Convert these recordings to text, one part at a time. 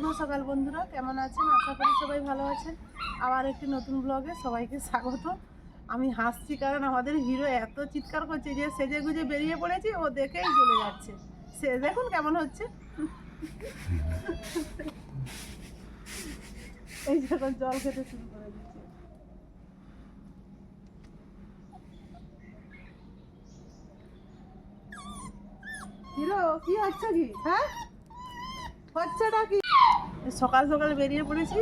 শুভ সকাল বন্ধুরা, কেমন আছেন? আশা করি সবাই ভালো আছেন। আবার একটি নতুন ব্লগে সবাইকে স্বাগত। আমি হাসছি কারণ আমাদের হিরো এত চিৎকার করছে যে সেজে গুজে বেরিয়ে পড়েছি, ও দেখেই চলে যাচ্ছে। সে দেখুন কেমন হচ্ছে। এই যখন জল খেতে শুরু করে দিচ্ছে। হিরো কি হচ্ছে কি? হ্যাঁ, হচ্ছেটা কি? সকাল সকাল বেরিয়ে পড়েছি,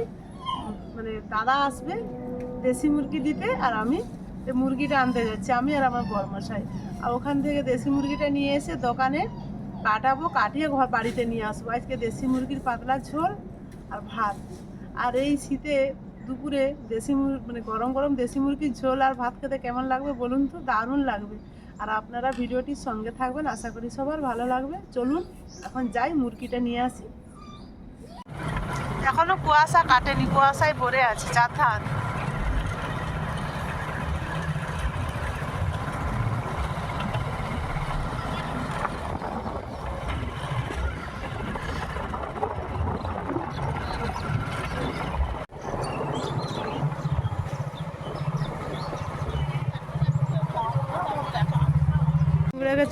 মানে দাদা আসবে দেশি মুরগি দিতে, আর আমি মুরগিটা আনতে যাচ্ছি, আমি আর আমার বরমশাই। আর ওখান থেকে দেশি মুরগিটা নিয়ে এসে দোকানে কাটাবো, কাটিয়ে ঘর বাড়িতে নিয়ে আসবো। আজকে দেশি মুরগির পাতলা ঝোল আর ভাত। আর এই শীতে দুপুরে দেশি মানে গরম গরম দেশি মুরগির ঝোল আর ভাত খেতে কেমন লাগবে বলুন তো? দারুণ লাগবে। আর আপনারা ভিডিওটির সঙ্গে থাকবেন, আশা করি সবার ভালো লাগবে। চলুন এখন যাই, মুরগিটা নিয়ে আসি। এখনো কুয়াশা কাটেনি, কুয়াশায় ভরে আছে চারধার।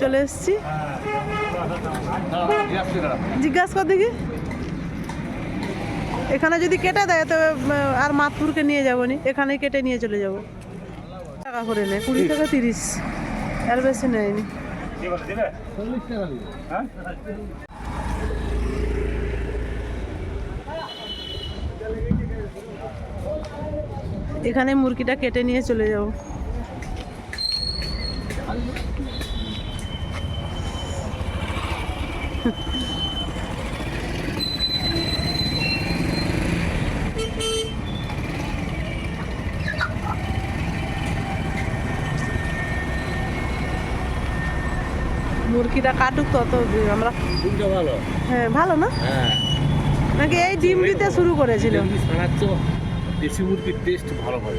চলে এসছি, জিজ্ঞাসা কর দেখি। এখানে যদি কেটে দেয় তো আর মাতপুরকে নিয়ে যাবো নি, এখানে কেটে নিয়ে চলে যাবো। টাকা করে নেয় 20 টাকা 30, এর বেশি নেয়নি। এখানে মুরগিটা কেটে নিয়ে চলে যাবো। মুরগিটা কাটুক তত আমরা। ভালো, হ্যাঁ ভালো না? নাকি এই ডিম দিতে শুরু করেছিল? দেশি মুরগির টেস্ট ভালো হয়।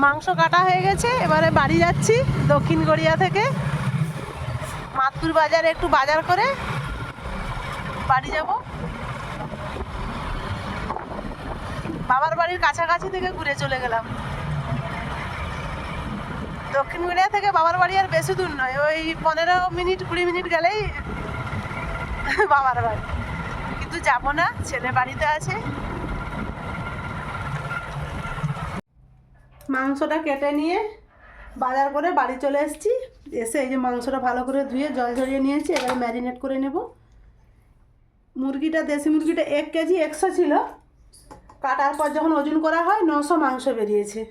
মাংস কাটা হয়ে গেছে, এবারে বাড়ি যাচ্ছি দক্ষিণ গড়িয়া থেকে। মাতপুর বাজারে একটু বাজার করে বাড়ি যাব। বাবার বাড়ির কাছাকাছি থেকে ঘুরে চলে গেলাম। দক্ষিণ গড়িয়া থেকে বাবার বাড়ি আর বেশি দূর নয়, ওই 15 মিনিট 20 মিনিট গেলেই বাবার বাড়ি। কিন্তু যাবো না, ছেলে বাড়িতে আছে। মাংসটা কেটে নিয়ে বাজার করে বাড়ি চলে এসেছি। এসে এই যে মাংসটা ভালো করে ধুয়ে জল ঝরিয়ে নিয়েছি, এবার ম্যারিনেট করে নেব। মুরগিটা, দেশি মুরগিটা 1 কেজি 100 ছিল, কাটার পর যখন ওজন করা হয় 900 মাংস বেরিয়েছে।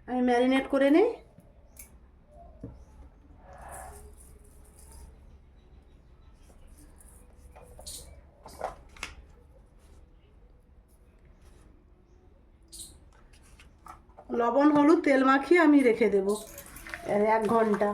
আমি ম্যারিনেট করে নিই। লবণ হলুদ তেল মাখিয়ে আমি রেখে দেব 1 ঘন্টা।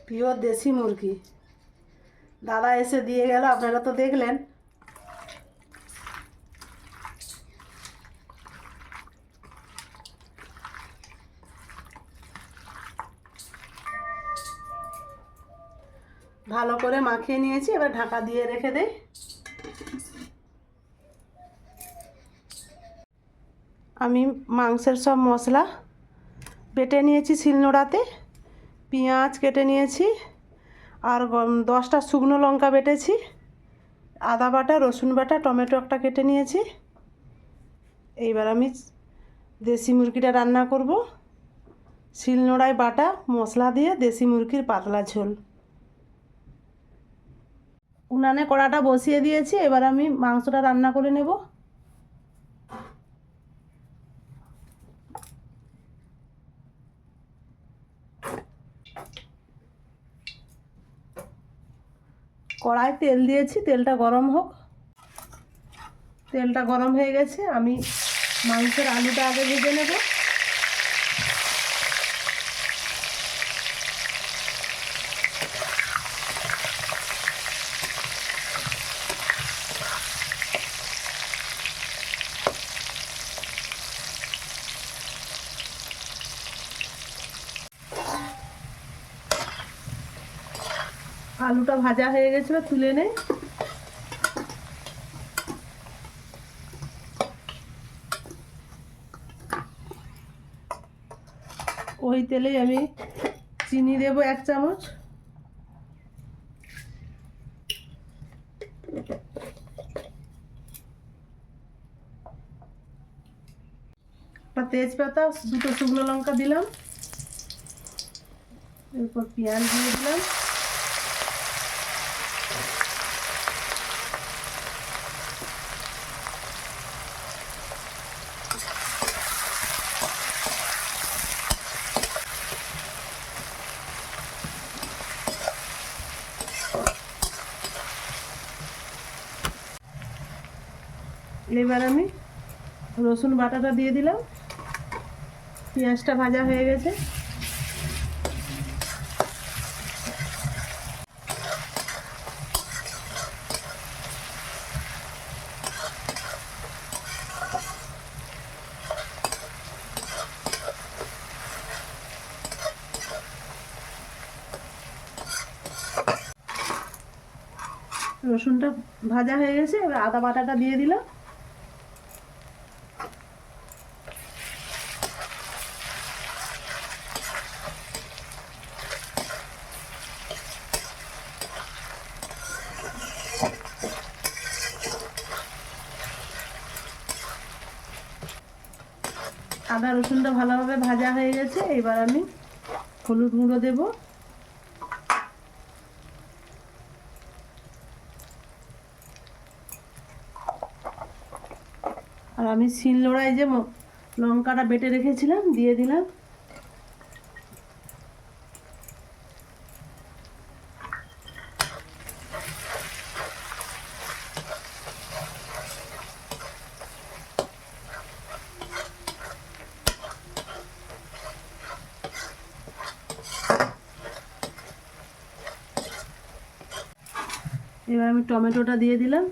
পিওর দেশি মুরগি দাদা এসে দিয়ে গেল, আপনারা তো দেখলেন। ভালো করে মাখিয়ে নিয়েছি, এবার ঢাকা দিয়ে রেখে দেই। আমি মাংসের সব মশলা বেটে নিয়েছি শিলনোড়াতে। পেঁয়াজ কেটে নিয়েছি, আর 10টা শুকনো লঙ্কা বেটেছি, আদা বাটা, রসুন বাটা, টমেটো একটা কেটে নিয়েছি। এইবার আমি দেশি মুরগিটা রান্না করব। শিলনোড়ায় বাটা মশলা দিয়ে দেশি মুরগির পাতলা ঝোল। উনানে কড়াটা বসিয়ে দিয়েছি, এবার আমি মাংসটা রান্না করে নেব। কড়াই তেল দিয়েছি, তেলটা গরম হোক। তেলটা গরম হয়ে গেছে, আমি মাংসের আলুটা আগে ভেজে নেব। আলুটা ভাজা হয়ে গেছিল, তুলে নেই। ওই তেলেই আমি চিনি দেব 1 চামচ, একটা তেজপাতা, 2টো শুকনো লঙ্কা দিলাম, এরপর পেঁয়াজ দিয়ে দিলাম, এবার আমি রসুন বাটাটা দিয়ে দিলাম। পেঁয়াজটা ভাজা হয়ে গেছে। রসুনটা ভাজা হয়ে গেছে, এবার আদা বাটাটা দিয়ে দিলাম। আদা রসুনটা ভালোভাবে ভাজা হয়ে গেছে, এবার আমি হলুদ গুঁড়ো দেব, আর আমি শিলনোড়ায় যে লঙ্কাটা বেটে রেখেছিলাম দিয়ে দিলাম। এবার আমি টমেটোটা দিয়ে দিলাম।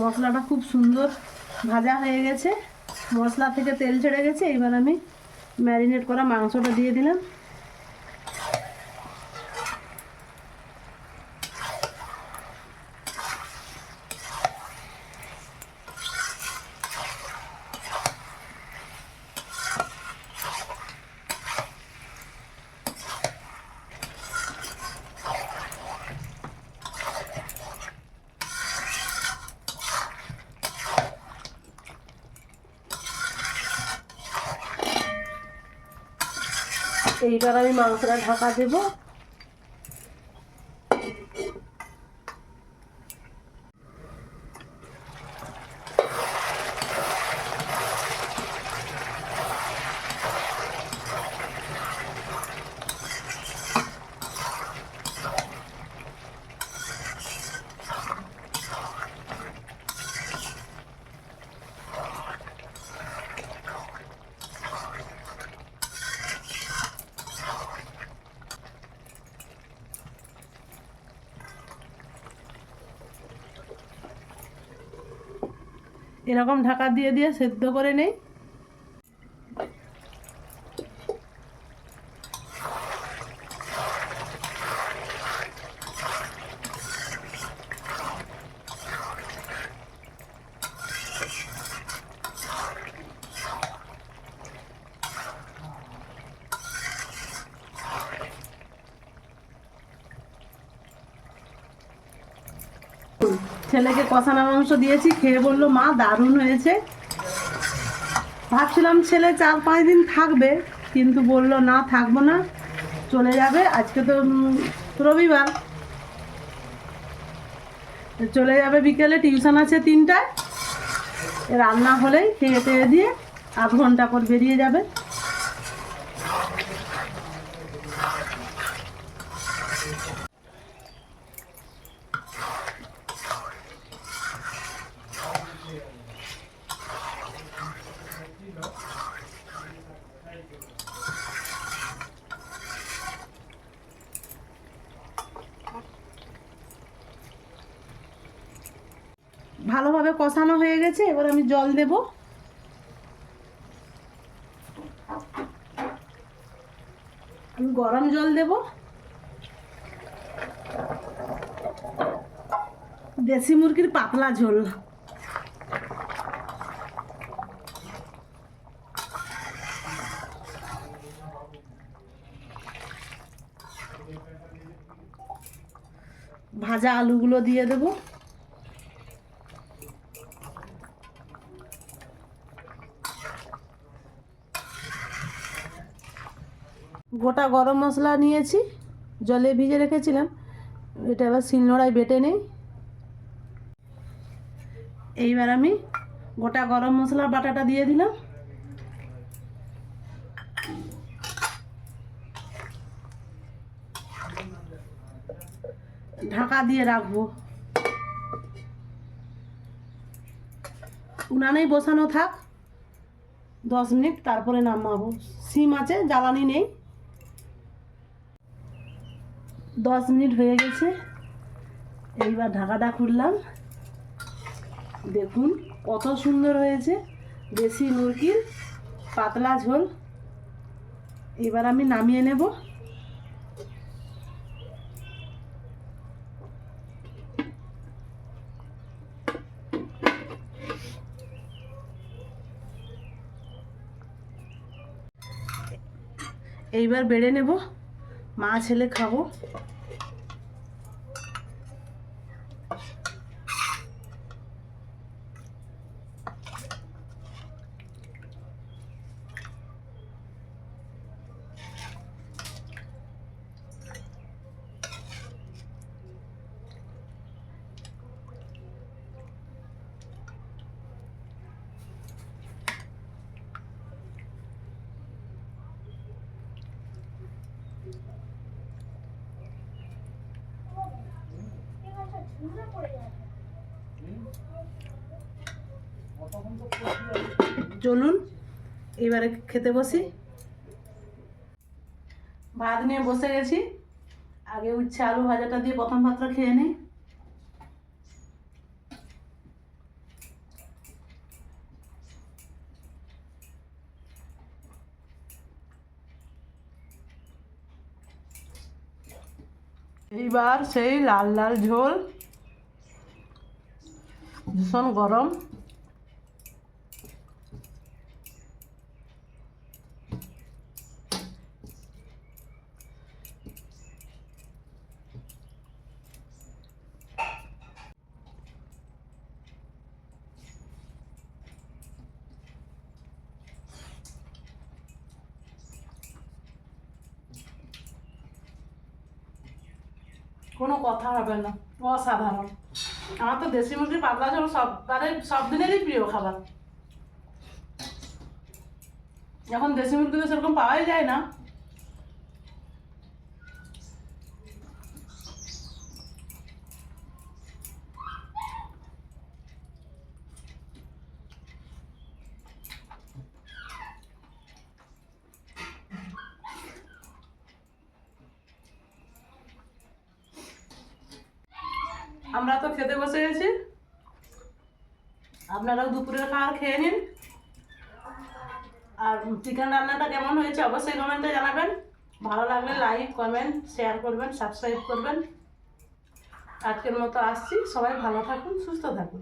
মশলাটা খুব সুন্দর ভাজা হয়ে গেছে, মশলা থেকে তেল ছেড়ে গেছে। এবার আমি ম্যারিনেট করা মাংসটা দিয়ে দিলাম। এইবার আমি মাংসটা ঢাকা দেব। এরকম ঢাকা দিয়ে দিয়ে সেদ্ধ করে নেই। ছেলেকে কষানো মাংস দিয়েছি, খেয়ে বললো মা দারুণ হয়েছে। ভাবছিলাম ছেলে 4-5 দিন থাকবে, কিন্তু বললো না থাকবো না, চলে যাবে। আজকে তো রবিবার, চলে যাবে বিকেলে, টিউশন আছে 3টায়। রান্না হলেই খেয়ে টেয়ে দিয়ে আধ ঘন্টা পর বেরিয়ে যাবে। ভালোভাবে কষানো হয়ে গেছে, এবার আমি জল দেব। আমি গরম জল দেব। দেশি মুরগির পাতলা ঝোল। ভাজা আলুগুলো দিয়ে দেব। গোটা গরম মশলা নিয়েছি, জলে ভিজে রেখেছিলাম, এটা এবার শিলনোড়ায় বেটে নেই। এইবার আমি গোটা গরম মশলার বাটাটা দিয়ে দিলাম। ঢাকা দিয়ে রাখবো। উনানেই বসানো থাক 10 মিনিট, তারপরে নামাবো। সিম আছে, জ্বালানি নেই। 10 মিনিট হয়ে গেছে, এইবার ঢাকাটা খুললাম। দেখুন কত সুন্দর হয়েছে দেশি মুরগির পাতলা ঝোল। এবার আমি নামিয়ে নেব। এইবার বেড়ে নেব, মা ছেলে খাবো। চলুন এবারে খেতে বসি। ভাত নিয়ে বসে গেছি। আগে উচ্ছে আলু ভাজাটা দিয়ে প্রথম ভাতটা খেয়ে নিই। এইবার সেই লাল লাল ঝোল, ভীষণ গরম। কোনো কথা হবে না, অসাধারণ। আমার তো দেশি মুরগির পাতলা ঝোল সব দিনেরই প্রিয় খাবার। এখন দেশি মুরগি তো সেরকম পাওয়াই যায় না। আমরা তো খেতে বসে গেছি, আপনারাও দুপুরের খাবার খেয়ে নিন। আর চিকেন রান্নাটা কেমন হয়েছে অবশ্যই কমেন্টে জানাবেন। ভালো লাগলে লাইক, কমেন্ট, শেয়ার করবেন, সাবস্ক্রাইব করবেন। আজকের মতো আসছি, সবাই ভালো থাকুন, সুস্থ থাকুন।